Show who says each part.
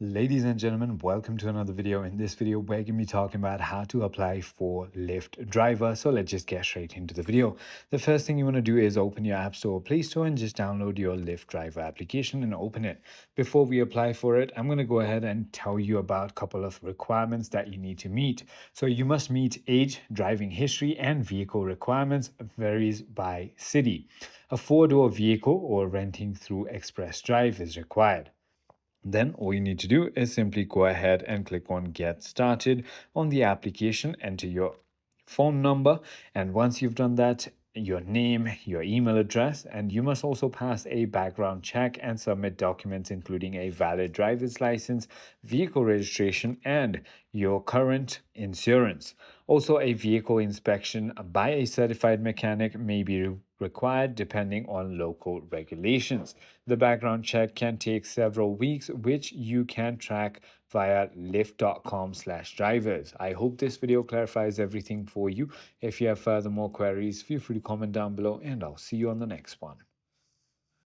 Speaker 1: Ladies and gentlemen, welcome to another video. In this video, we're going to be talking about how to apply for Lyft Driver. So let's just get straight into the video. The first thing you want to do is open your App Store or Play Store and just download your Lyft Driver application and open it. Before we apply for it, I'm going to go ahead and tell you about a couple of requirements that you need to meet. So you must meet age, driving history, and vehicle requirements varies by city. A four-door vehicle or renting through Express Drive is required. Then all you need to do is simply go ahead and click on Get Started on the application, enter your phone number, and once you've done that, your name, your email address, and you must also pass a background check and submit documents including a valid driver's license, vehicle registration, and your current insurance. Also, a vehicle inspection by a certified mechanic may be required depending on local regulations. The background check can take several weeks, which you can track via lyft.com/drivers. I hope this video clarifies everything for you. If you have further more queries, feel free to comment down below and I'll see you on the next one.